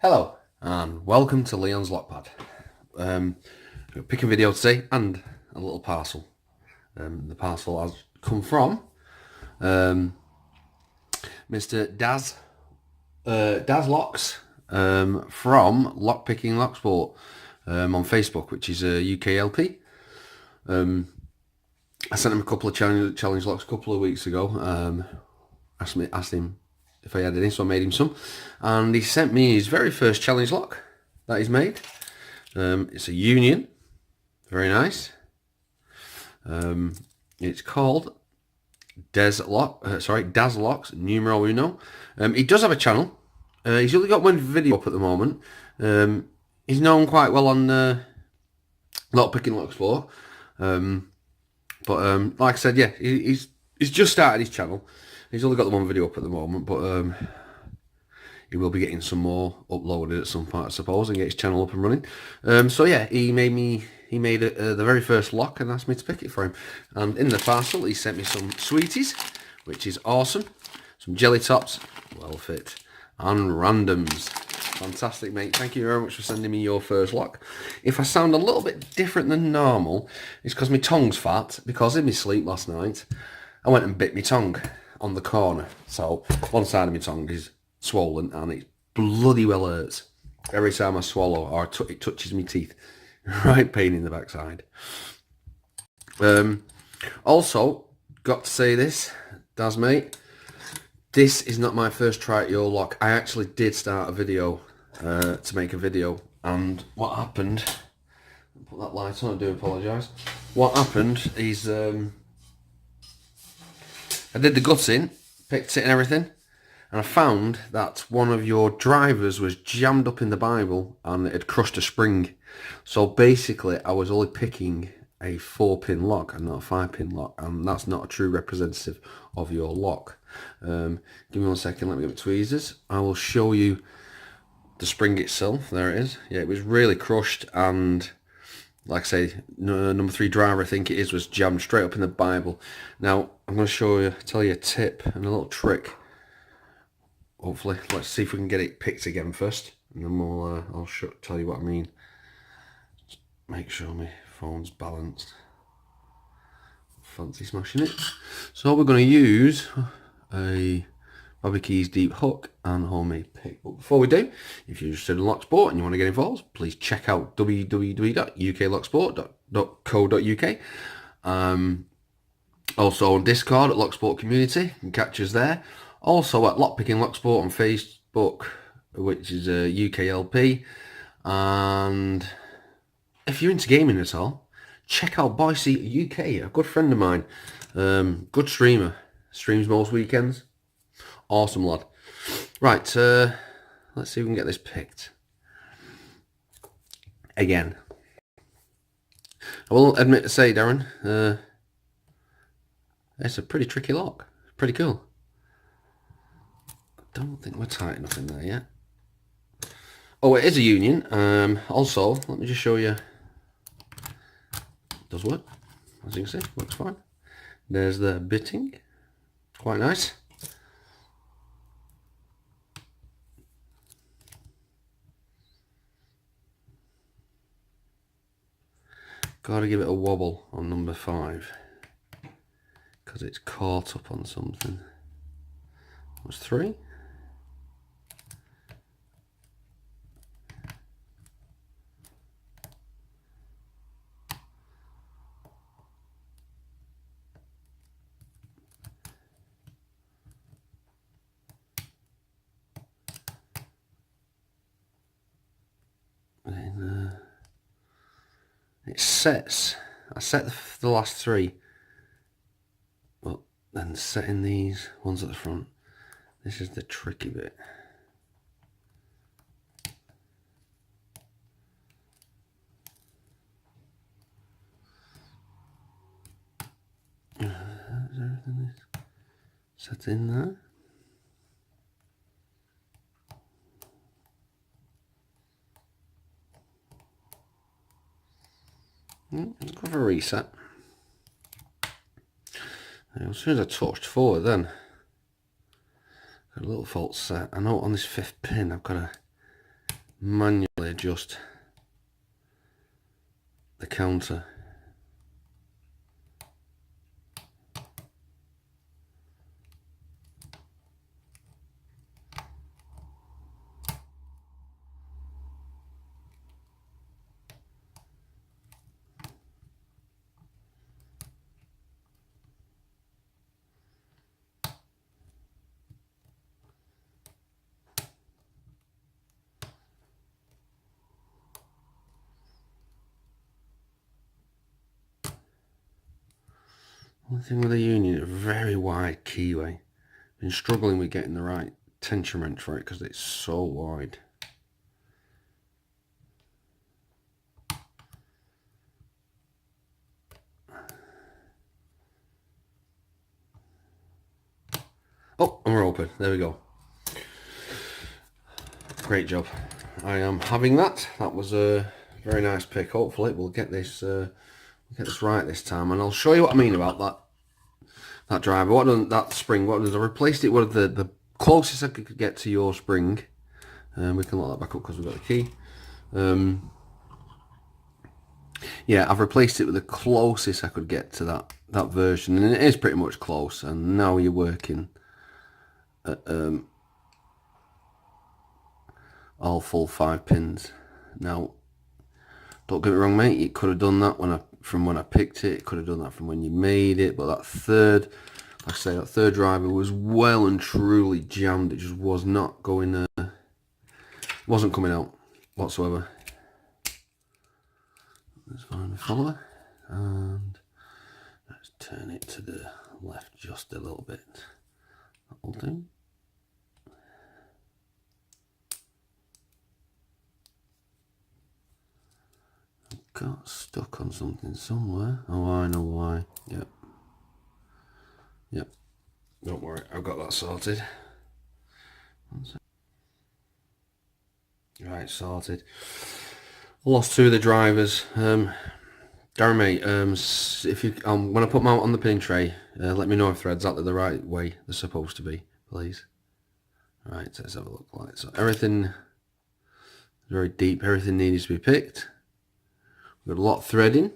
Hello and welcome to Leon's Lockpad. Pick a video today and a little parcel. The parcel has come from Mr. DazLocks from Lockpicking Locksport on Facebook, which is a UKLP. I sent him a couple of challenge locks a couple of weeks ago. Asked him if I had any, so I made him some, and he sent me his very first challenge lock that he's made. It's a Union, very nice. It's called DazLocks numero uno. He does have a channel. He's only got one video up at the moment. He's known quite well on Lockpicking Locksport, but like I said, yeah, he's just started his channel. He's only got the one video up at the moment, but he will be getting some more uploaded at some point, I suppose, and get his channel up and running. So yeah, he made the very first lock and asked me to pick it for him. And in the parcel, he sent me some sweeties, which is awesome. Some jelly tops, well fit, and randoms. Fantastic, mate. Thank you very much for sending me your first lock. If I sound a little bit different than normal, it's because my tongue's fat, because in my sleep last night, I went and bit my tongue on the corner. So one side of my tongue is swollen and it bloody well hurts every time I swallow or it touches my teeth. Right pain in the backside. Also, got to say this, Daz mate, this is not my first try at your lock. I actually did start a video to make a video, and what happened, put that light on, I do apologise. What happened is I did the gutting, picked it and everything, and I found that one of your drivers was jammed up in the Bible and it had crushed a spring. So basically I was only picking a 4-pin lock and not a 5-pin lock, and that's not a true representative of your lock. Give me 1 second, let me get my tweezers. I will show you the spring itself. There it is. Yeah, it was really crushed, and like I say, number 3 driver, I think it is, was jammed straight up in the Bible. Now, I'm going to tell you a tip and a little trick. Hopefully, let's see if we can get it picked again first, and then I'll tell you what I mean. Just make sure my phone's balanced. Fancy smashing it. So we're going to use a Bobby Keys deep hook and homemade pick. But before we do, if you're interested in Locksport and you want to get involved, please check out www.uklocksport.co.uk. Also on Discord at Locksport Community, you can catch us there. Also at Lockpicking Locksport on Facebook, which is a UKLP. And if you're into gaming at all, check out Boise UK, a good friend of mine. Good streamer. Streams most weekends. Awesome lad. Right, let's see if we can get this picked. Again. I will admit to say, Darren, it's a pretty tricky lock. Pretty cool. I don't think we're tight enough in there yet. Oh, it is a Union. Also, let me just show you. It does work. As you can see, works fine. There's the bitting. Quite nice. Got to give it a wobble on number 5 because it's caught up on something. That was 3. It sets. I set the last 3, but then setting these ones at the front. This is the tricky bit. Is everything set in there? Let's go for a reset. And as soon as I touched forward, then got a little fault set. I know on this 5th pin I've got to manually adjust the counter. One thing with the Union, a very wide keyway. Been struggling with getting the right tension wrench for it because it's so wide. Oh, and we're open. There we go. Great job. I am having that. That was a very nice pick. Hopefully we'll get this right this time, and I'll show you what I mean about that driver. What done that spring? What does I replaced it with the closest I could get to your spring. We can lock that back up because we've got the key. Yeah, I've replaced it with the closest I could get to that version, and it is pretty much close. And now you're working at all full 5 pins. Now, don't get me wrong, mate. You could have done that from when I picked it. Could have done that from when you made it. But that third, like I say, that third driver was well and truly jammed. It just was not going. Wasn't coming out whatsoever. Let's find the follower, and let's turn it to the left just a little bit. That'll do. Got stuck on something somewhere. Oh, I know why. Yep. Yep. Don't worry, I've got that sorted. Right, sorted. Lost 2 of the drivers. Darren, mate, if you when I put them out on the pinning tray, let me know if they're exactly the right way they're supposed to be, please. Right, so let's have a look. Like so, everything very deep. Everything needs to be picked. We've got a lot of threading.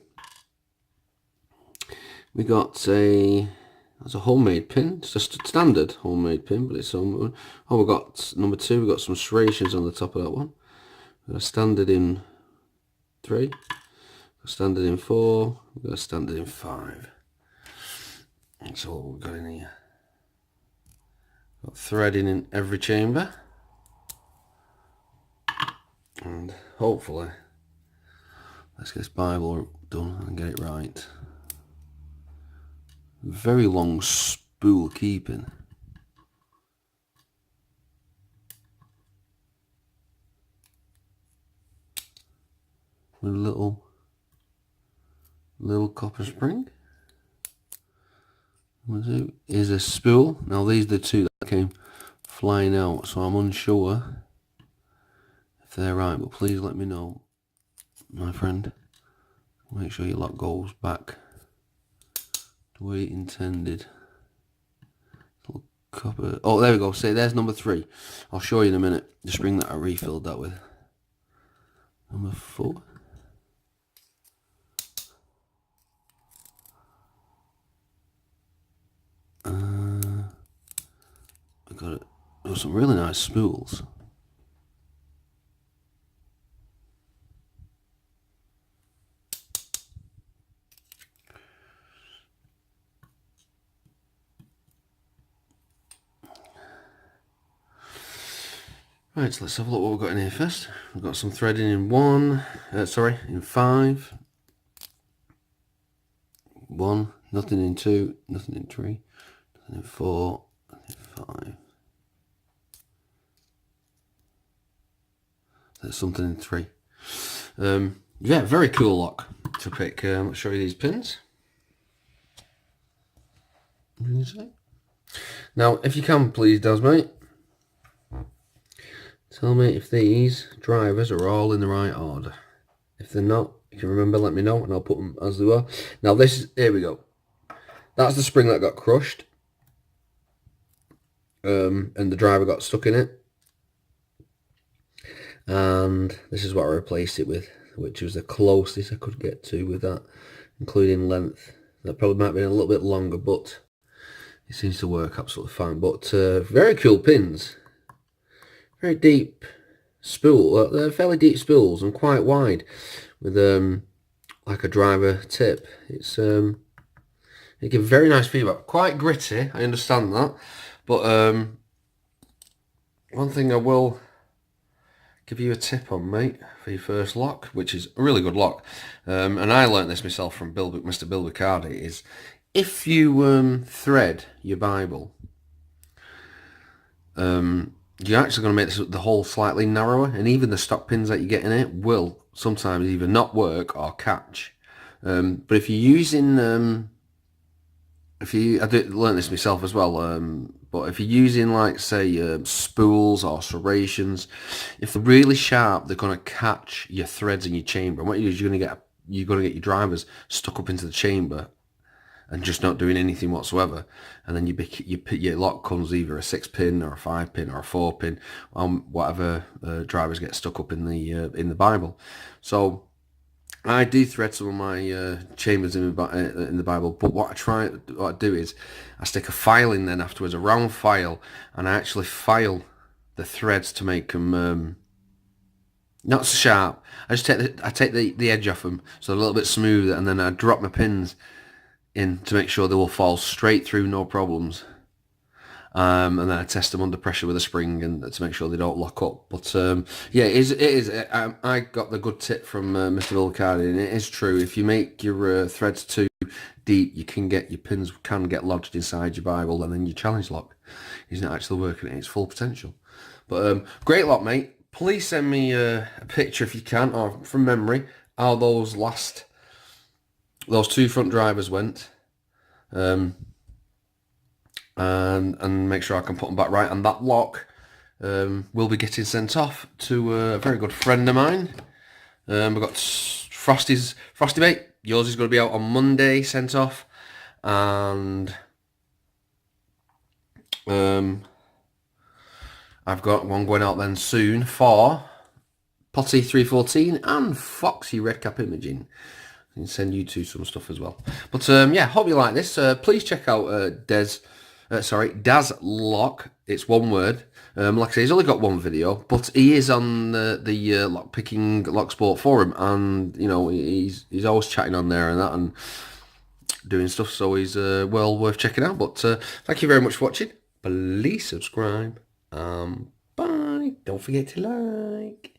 We got that's a homemade pin. It's just a standard homemade pin, but it's on. Oh, we got number 2. We got some serrations on the top of that one. We've got a standard in 3. A standard in 4. We've got a standard in 5. That's all we've got in here. Got threading in every chamber, and hopefully let's get this Bible done and get it right. Very long spool keeping. With a little copper spring. Is a spool. Now these are the 2 that came flying out, so I'm unsure if they're right, but please let me know, my friend. Make sure your lock goes back the way it intended. Little copper. Oh, there we go. See, there's number 3. I'll show you in a minute the spring that I refilled that with. Number 4. I got it. There were some really nice spools. Right, so let's have a look what we've got in here first. We've got some threading in in 5. 1, nothing in 2, nothing in 3, nothing in 4, nothing in 5. There's something in 3. Yeah, very cool lock to pick. I'll show you these pins. Now, if you can, please, Daz, mate, tell me if these drivers are all in the right order. If they're not, if you remember, let me know, and I'll put them as they were. Now, here we go. That's the spring that got crushed, and the driver got stuck in it. and this is what I replaced it with, which was the closest I could get to with that, including length. That probably might have been a little bit longer, but it seems to work absolutely fine. But very cool pins, very deep spool. They're fairly deep spools and quite wide, with like a driver tip. It's it gives very nice feedback. Quite gritty, I understand that, but one thing I will give you a tip on, mate, for your first lock, which is a really good lock, and I learnt this myself from Mr. Bill Bicardi, is if you thread your Bible, you're actually going to make the hole slightly narrower, and even the stock pins that you get in it will sometimes either not work or catch. But if you're using, I did learn this myself as well, but if you're using, like, say, spools or serrations, if they're really sharp, they're going to catch your threads in your chamber. And what you do is you're going to get your drivers stuck up into the chamber and just not doing anything whatsoever. And then your lock comes either a 6-pin or a 5-pin or a 4-pin, whatever drivers get stuck up in the Bible. So I do thread some of my chambers in the Bible, but what I do is I stick a file in then afterwards, a round file, and I actually file the threads to make them not so sharp. I just take the edge off them so they're a little bit smoother, and then I drop my pins in to make sure they will fall straight through, no problems. And then I test them under pressure with a spring and to make sure they don't lock up. But yeah, it is. I got the good tip from Mr. Vilcardi, and it is true. If you make your threads too deep, your pins can get lodged inside your Bible, and then your challenge lock is not actually working at its full potential. But great lock, mate. Please send me a picture if you can, or from memory, how those two front drivers went. And make sure I can put them back right. And that lock will be getting sent off to a very good friend of mine. We've got Frosty mate. Yours is going to be out on Monday, sent off, and I've got one going out then soon for Potty 314 and Foxy Redcap Imaging. I can send you two some stuff as well. But yeah, hope you like this. Please check out DazLocks. It's one word. Like I say, he's only got one video, but he is on the lockpicking lock sport forum, and you know he's always chatting on there and that and doing stuff. So he's well worth checking out. But thank you very much for watching. Please subscribe. Bye. Don't forget to like.